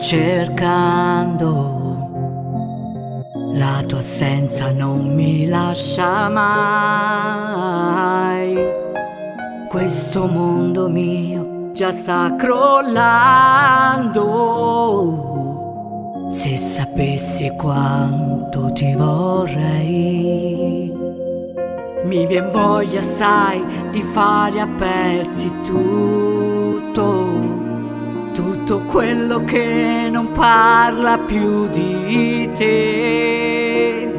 cercando, la tua assenza non mi lascia mai. Questo mondo mio già sta crollando. Se sapessi quanto ti vorrei, mi vien voglia, sai, di fare a pezzi tutto quello che non parla più di te.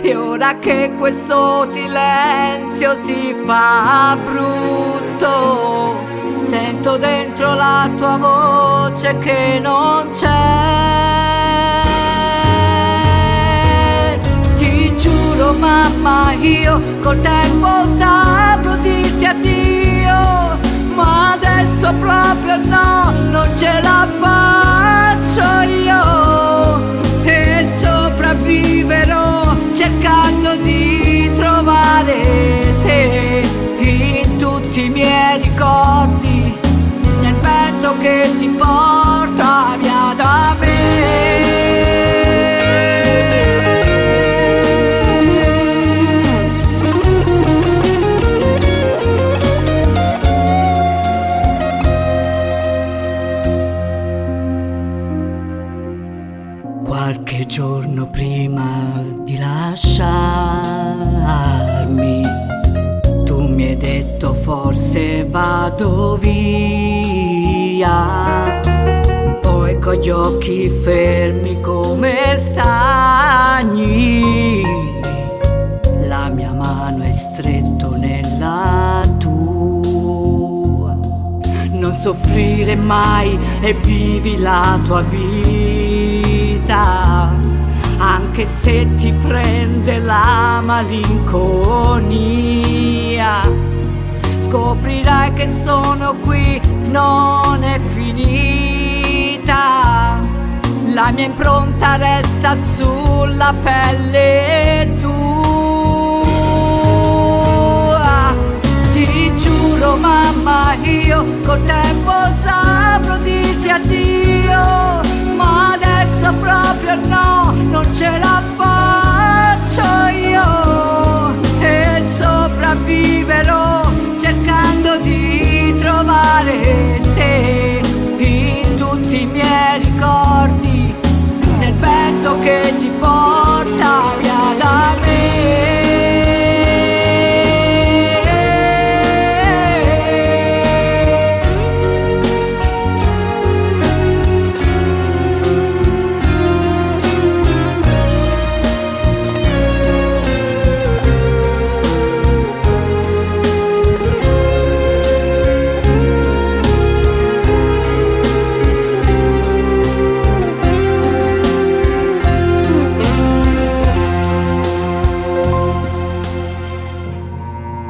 E ora che questo silenzio si fa brutto, sento dentro la tua voce che non c'è. Ti giuro mamma, io col tempo saprò dirti addio, ma adesso proprio no, non ce la faccio io. E sopravviverò cercando di trovare te in tutti i miei ricordi, nel vento che ti porta via da me. Qualche giorno prima di lasciarmi, tu mi hai detto forse vado via. Poi con gli occhi fermi come stagni, la mia mano è stretto nella tua. Non soffrire mai e vivi la tua vita, anche se ti prende la malinconia. Scoprirai che sono qui, non è finita. La mia impronta resta sulla pelle tua. Ti giuro mamma, io col tempo saprò dirti addio, ma adesso proprio no, non ce la faccio io. E sopravviverò cercando di trovare te in tutti i miei ricordi, nel vento che ti porta via da me.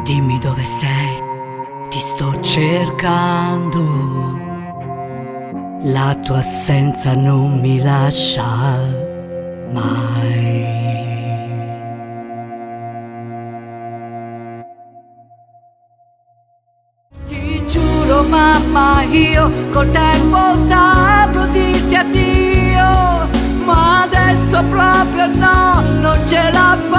Dimmi dove sei, ti sto cercando, la tua assenza non mi lascia mai. Ti giuro mamma, io col tempo saprò dirti addio, ma adesso proprio no, non ce la faccio